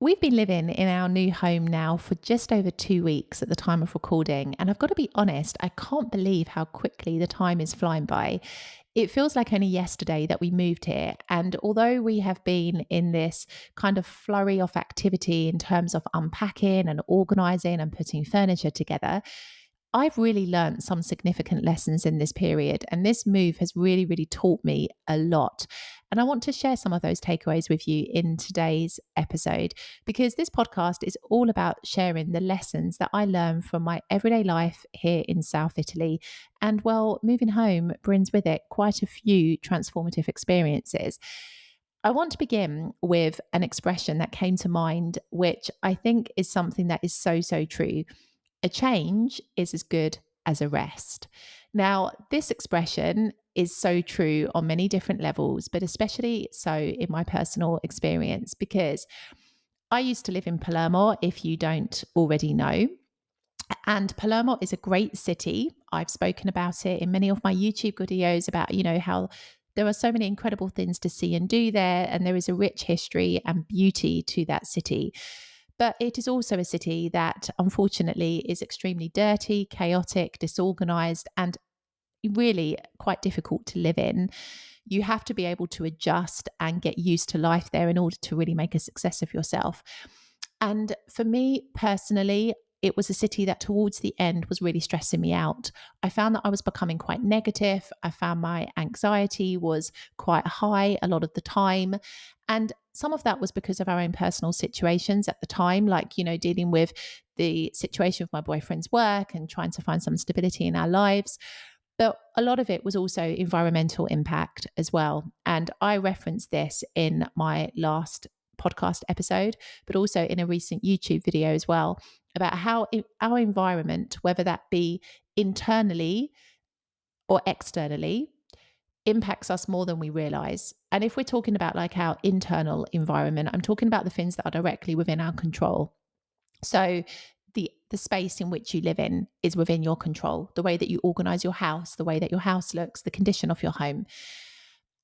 We've been living in our new home now for just over 2 weeks at the time of recording. And I've got to be honest, I can't believe how quickly the time is flying by. It feels like only yesterday that we moved here. And although we have been in this kind of flurry of activity in terms of unpacking and organizing and putting furniture together, I've really learned some significant lessons in this period, and this move has really taught me a lot. And I want to share some of those takeaways with you in today's episode because this podcast is all about sharing the lessons that I learned from my everyday life here in South Italy. And well, moving home brings with it quite a few transformative experiences. I want to begin with an expression that came to mind, which I think is something that is so true. A change is as good as a rest. Now, this expression is so true on many different levels, but especially so in my personal experience, because I used to live in Palermo, if you don't already know. And Palermo is a great city. I've spoken about it in many of my YouTube videos about, how there are so many incredible things to see and do there, and there is a rich history and beauty to that city. But it is also a city that unfortunately is extremely dirty, chaotic, disorganized, and really quite difficult to live in. You have to be able to adjust and get used to life there in order to really make a success of yourself. And for me personally, it was a city that towards the end was really stressing me out. I found that I was becoming quite negative. I found my anxiety was quite high a lot of the time. And some of that was because of our own personal situations at the time, like, dealing with the situation of my boyfriend's work and trying to find some stability in our lives. But a lot of it was also environmental impact as well. And I referenced this in my last podcast episode, but also in a recent YouTube video as well, about how our environment, whether that be internally or externally, impacts us more than we realize. And if we're talking about like our internal environment, I'm talking about the things that are directly within our control. So the space in which you live in is within your control. The way that you organize your house, the way that your house looks, the condition of your home.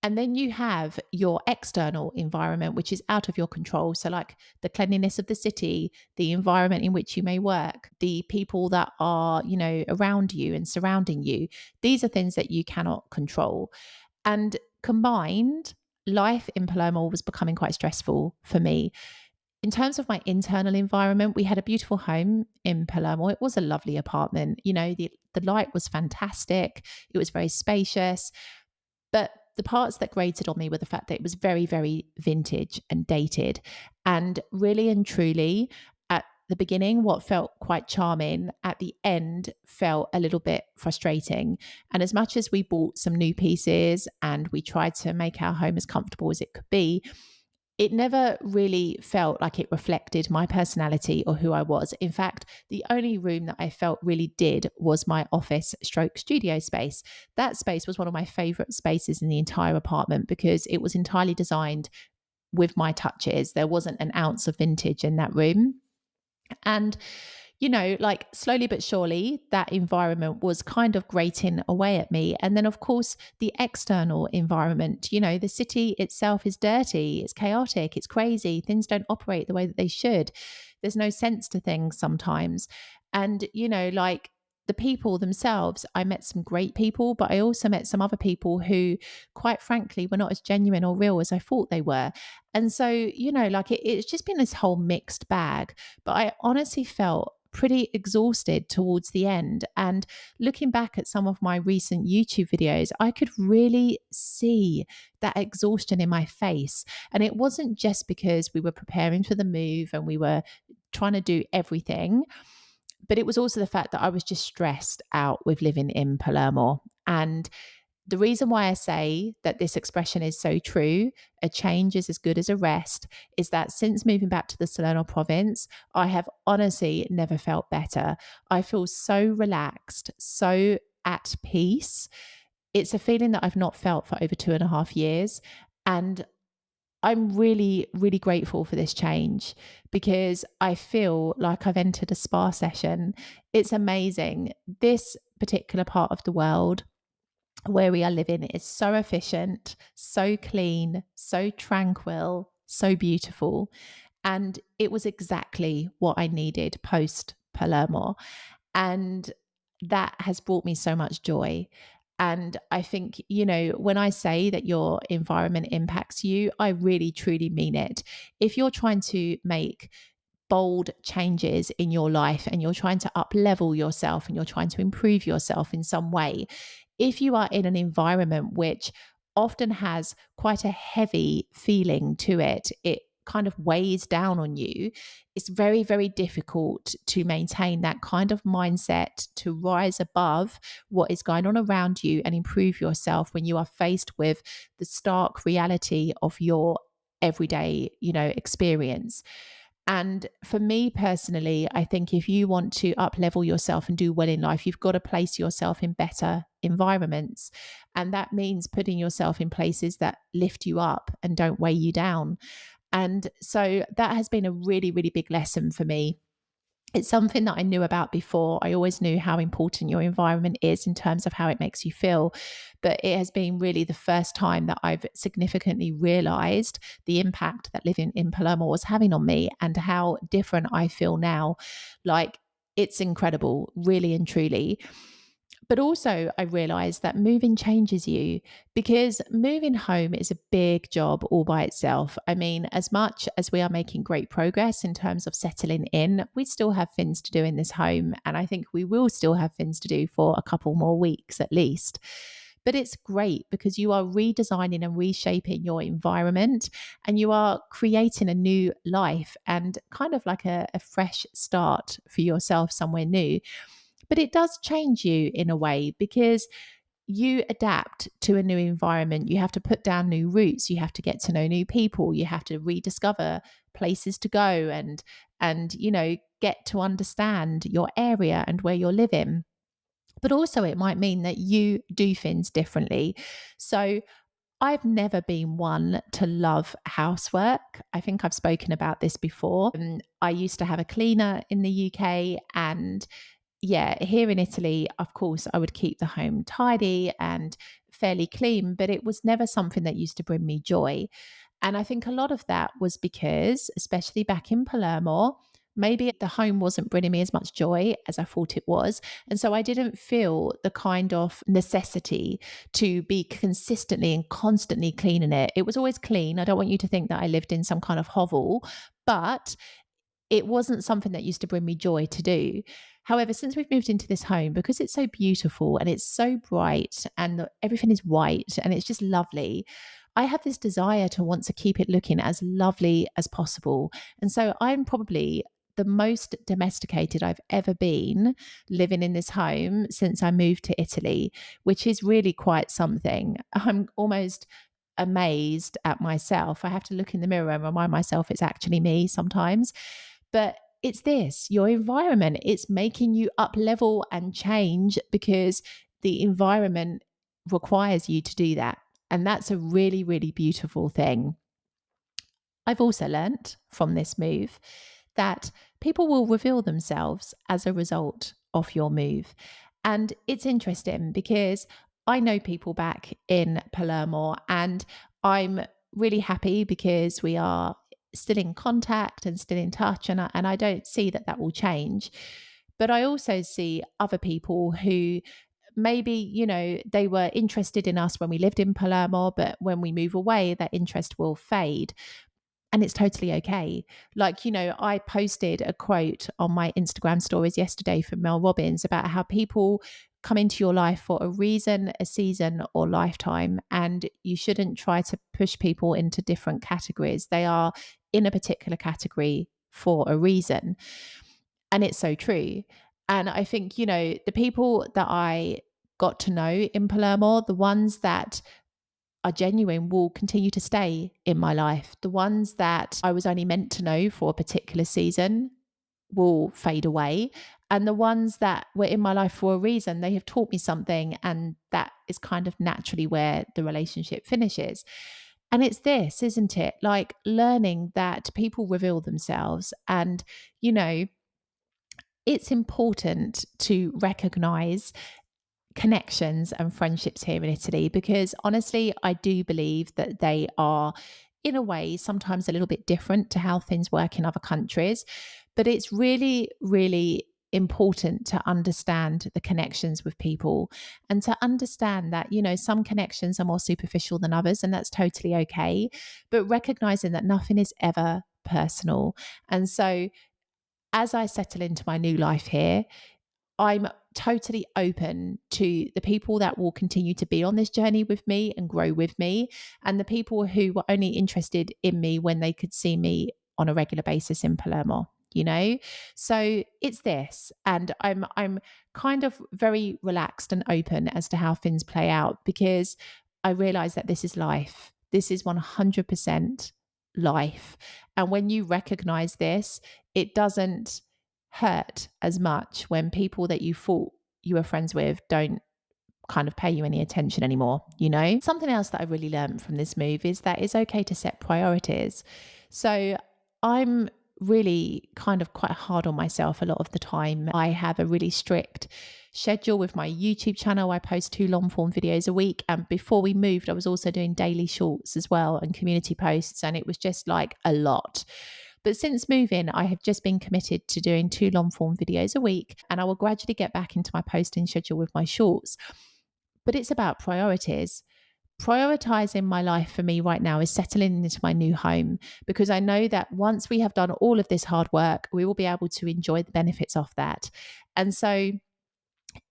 And then you have your external environment, which is out of your control. So, like the cleanliness of the city, the environment in which you may work, the people that are, around you and surrounding you. These are things that you cannot control. And combined, life in Palermo was becoming quite stressful for me. In terms of my internal environment, we had a beautiful home in Palermo. It was a lovely apartment. The light was fantastic. It was very spacious. But the parts that grated on me were the fact that it was very vintage and dated. And really and truly, at the beginning, what felt quite charming at the end felt a little bit frustrating. And as much as we bought some new pieces and we tried to make our home as comfortable as it could be, it never really felt like it reflected my personality or who I was. In fact, the only room that I felt really did was my office stroke studio space. That space was one of my favorite spaces in the entire apartment because it was entirely designed with my touches. There wasn't an ounce of vintage in that room. And like slowly but surely, that environment was kind of grating away at me. And then, of course, the external environment, the city itself is dirty, it's chaotic, it's crazy. Things don't operate the way that they should. There's no sense to things sometimes. And, like the people themselves, I met some great people, but I also met some other people who, quite frankly, were not as genuine or real as I thought they were. And so, like it's just been this whole mixed bag. But I honestly felt pretty exhausted towards the end. And looking back at some of my recent YouTube videos, I could really see that exhaustion in my face. And it wasn't just because we were preparing for the move and we were trying to do everything, but it was also the fact that I was just stressed out with living in Palermo. And the reason why I say that this expression is so true, a change is as good as a rest, is that since moving back to the Salerno province, I have honestly never felt better. I feel so relaxed, so at peace. It's a feeling that I've not felt for over 2.5 years. And I'm really grateful for this change because I feel like I've entered a spa session. It's amazing. This particular part of the world where we are living is so efficient, so clean, so tranquil, so beautiful. And it was exactly what I needed post Palermo. And that has brought me so much joy. And I think, when I say that your environment impacts you, I really truly mean it. If you're trying to make bold changes in your life and you're trying to up level yourself and you're trying to improve yourself in some way, if you are in an environment which often has quite a heavy feeling to it, it kind of weighs down on you, it's very, very difficult to maintain that kind of mindset to rise above what is going on around you and improve yourself when you are faced with the stark reality of your everyday, experience. And for me personally, I think if you want to up level yourself and do well in life, you've got to place yourself in better environments. And that means putting yourself in places that lift you up and don't weigh you down. And so that has been a really, really big lesson for me. It's something that I knew about before. I always knew how important your environment is in terms of how it makes you feel. But it has been really the first time that I've significantly realized the impact that living in Palermo was having on me and how different I feel now. Like, it's incredible, really and truly. But also, I realized that moving changes you because moving home is a big job all by itself. I mean, as much as we are making great progress in terms of settling in, we still have things to do in this home. And I think we will still have things to do for a couple more weeks at least. But it's great because you are redesigning and reshaping your environment and you are creating a new life and kind of like a fresh start for yourself somewhere new. But it does change you in a way because you adapt to a new environment. You have to put down new routes. You have to get to know new people. You have to rediscover places to go and get to understand your area and where you're living. But also it might mean that you do things differently. So I've never been one to love housework. I think I've spoken about this before. I used to have a cleaner in the UK, and yeah, here in Italy, of course, I would keep the home tidy and fairly clean, but it was never something that used to bring me joy. And I think a lot of that was because, especially back in Palermo, maybe the home wasn't bringing me as much joy as I thought it was. And so I didn't feel the kind of necessity to be consistently and constantly cleaning it. It was always clean. I don't want you to think that I lived in some kind of hovel, but it wasn't something that used to bring me joy to do. However, since we've moved into this home, because it's so beautiful and it's so bright and everything is white and it's just lovely, I have this desire to want to keep it looking as lovely as possible. And so I'm probably the most domesticated I've ever been living in this home since I moved to Italy, which is really quite something. I'm almost amazed at myself. I have to look in the mirror and remind myself it's actually me sometimes. But it's this, your environment, it's making you up level and change because the environment requires you to do that. And that's a really, really beautiful thing. I've also learnt from this move that people will reveal themselves as a result of your move. And it's interesting because I know people back in Palermo and I'm really happy because we are still in contact and still in touch. And I don't see that that will change. But I also see other people who maybe, they were interested in us when we lived in Palermo, but when we move away, that interest will fade. And it's totally okay. Like, I posted a quote on my Instagram stories yesterday from Mel Robbins about how people come into your life for a reason, a season, or lifetime. And you shouldn't try to push people into different categories. They are in a particular category for a reason. And it's so true. And I think, the people that I got to know in Palermo, the ones that are genuine will continue to stay in my life. The ones that I was only meant to know for a particular season will fade away. And the ones that were in my life for a reason, they have taught me something. And that is kind of naturally where the relationship finishes. And it's this, isn't it? Like learning that people reveal themselves. And, it's important to recognize connections and friendships here in Italy because honestly, I do believe that they are in a way, sometimes a little bit different to how things work in other countries. But it's really, really important to understand the connections with people and to understand that, some connections are more superficial than others, and that's totally okay. But recognizing that nothing is ever personal. And so, as I settle into my new life here, I'm totally open to the people that will continue to be on this journey with me and grow with me, and the people who were only interested in me when they could see me on a regular basis in Palermo. So it's this, and I'm kind of very relaxed and open as to how things play out, because I realize that this is life. This is 100% life. And when you recognize this, it doesn't hurt as much when people that you thought you were friends with don't kind of pay you any attention anymore. Something else that I really learned from this move is that it's okay to set priorities. So I'm really kind of quite hard on myself a lot of the time. I have a really strict schedule with my YouTube channel. I post 2 long form videos a week. And before we moved, I was also doing daily shorts as well and community posts. And it was just like a lot. But since moving, I have just been committed to doing 2 long form videos a week, and I will gradually get back into my posting schedule with my shorts. But it's about priorities. Prioritizing my life for me right now is settling into my new home, because I know that once we have done all of this hard work, we will be able to enjoy the benefits of that. And so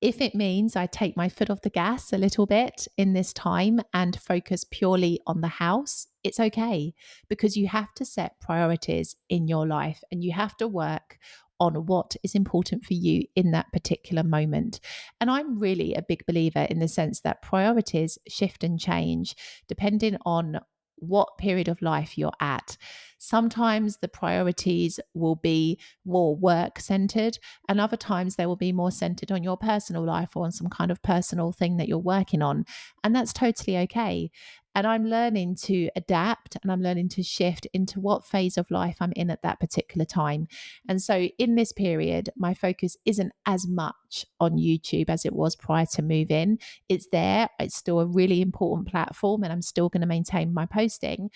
if it means I take my foot off the gas a little bit in this time and focus purely on the house, it's okay, because you have to set priorities in your life and you have to work on what is important for you in that particular moment. And I'm really a big believer in the sense that priorities shift and change depending on what period of life you're at. Sometimes the priorities will be more work centered, and other times they will be more centered on your personal life or on some kind of personal thing that you're working on. And that's totally okay. And I'm learning to adapt and I'm learning to shift into what phase of life I'm in at that particular time. And so in this period, my focus isn't as much on YouTube as it was prior to move in. It's there, it's still a really important platform, and I'm still going to maintain my posting.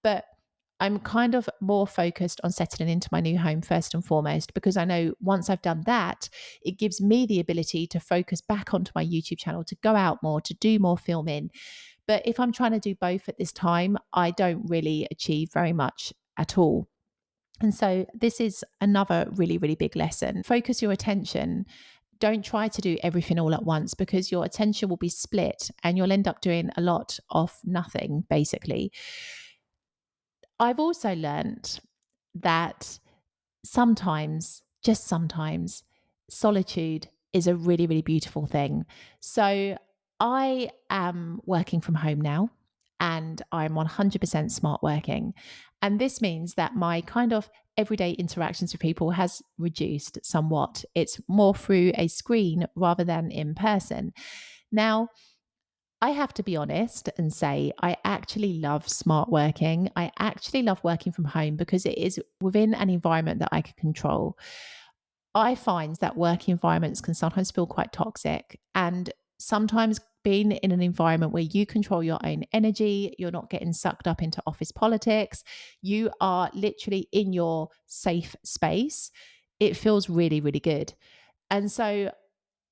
But I'm kind of more focused on settling into my new home first and foremost, because I know once I've done that, it gives me the ability to focus back onto my YouTube channel, to go out more, to do more filming. But if I'm trying to do both at this time, I don't really achieve very much at all. And so this is another really, really big lesson. Focus your attention. Don't try to do everything all at once, because your attention will be split and you'll end up doing a lot of nothing, basically. I've also learned that sometimes, just sometimes, solitude is a really, really beautiful thing. So I am working from home now, and I'm 100% smart working. And this means that my kind of everyday interactions with people has reduced somewhat. It's more through a screen rather than in person. Now, I have to be honest and say, I actually love smart working. I actually love working from home because it is within an environment that I can control. I find that work environments can sometimes feel quite toxic, and sometimes being in an environment where you control your own energy, you're not getting sucked up into office politics, you are literally in your safe space. It feels really, really good. And so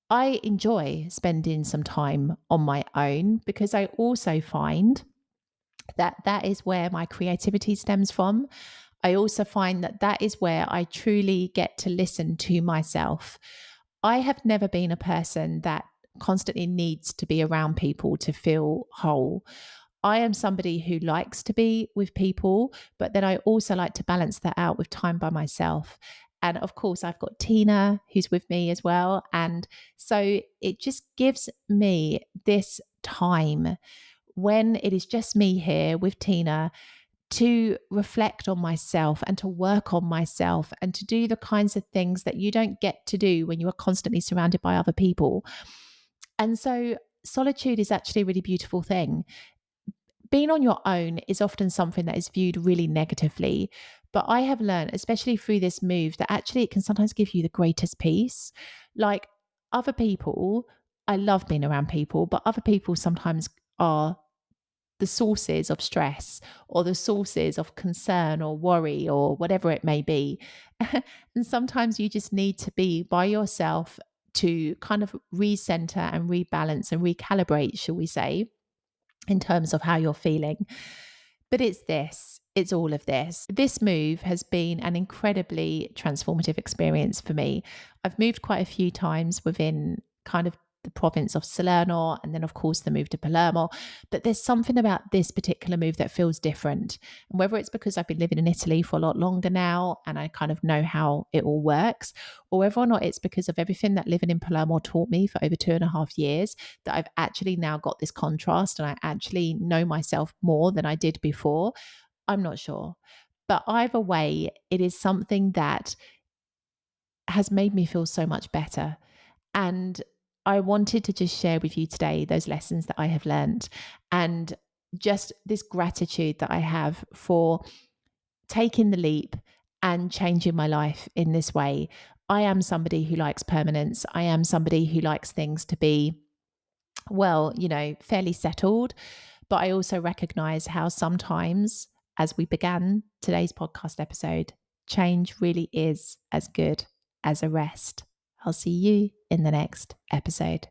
I enjoy spending some time on my own, because I also find that that is where my creativity stems from. I also find that that is where I truly get to listen to myself. I have never been a person that constantly needs to be around people to feel whole. I am somebody who likes to be with people, but then I also like to balance that out with time by myself. And of course, I've got Tina who's with me as well. And so it just gives me this time when it is just me here with Tina to reflect on myself and to work on myself and to do the kinds of things that you don't get to do when you are constantly surrounded by other people. And so solitude is actually a really beautiful thing. Being on your own is often something that is viewed really negatively. But I have learned, especially through this move, that actually it can sometimes give you the greatest peace. Like other people, I love being around people, but other people sometimes are the sources of stress or the sources of concern or worry or whatever it may be. And sometimes you just need to be by yourself to kind of recenter and rebalance and recalibrate, shall we say, in terms of how you're feeling. But it's all of this. This move has been an incredibly transformative experience for me. I've moved quite a few times within kind of the province of Salerno and then, of course, the move to Palermo. But there's something about this particular move that feels different. And whether it's because I've been living in Italy for a lot longer now and I kind of know how it all works, or whether or not it's because of everything that living in Palermo taught me for over 2.5 years, that I've actually now got this contrast and I actually know myself more than I did before. I'm not sure. But either way, it is something that has made me feel so much better. And I wanted to just share with you today those lessons that I have learned and just this gratitude that I have for taking the leap and changing my life in this way. I am somebody who likes permanence. I am somebody who likes things to be, well, fairly settled. But I also recognize how sometimes, as we began today's podcast episode, change really is as good as a rest. I'll see you in the next episode.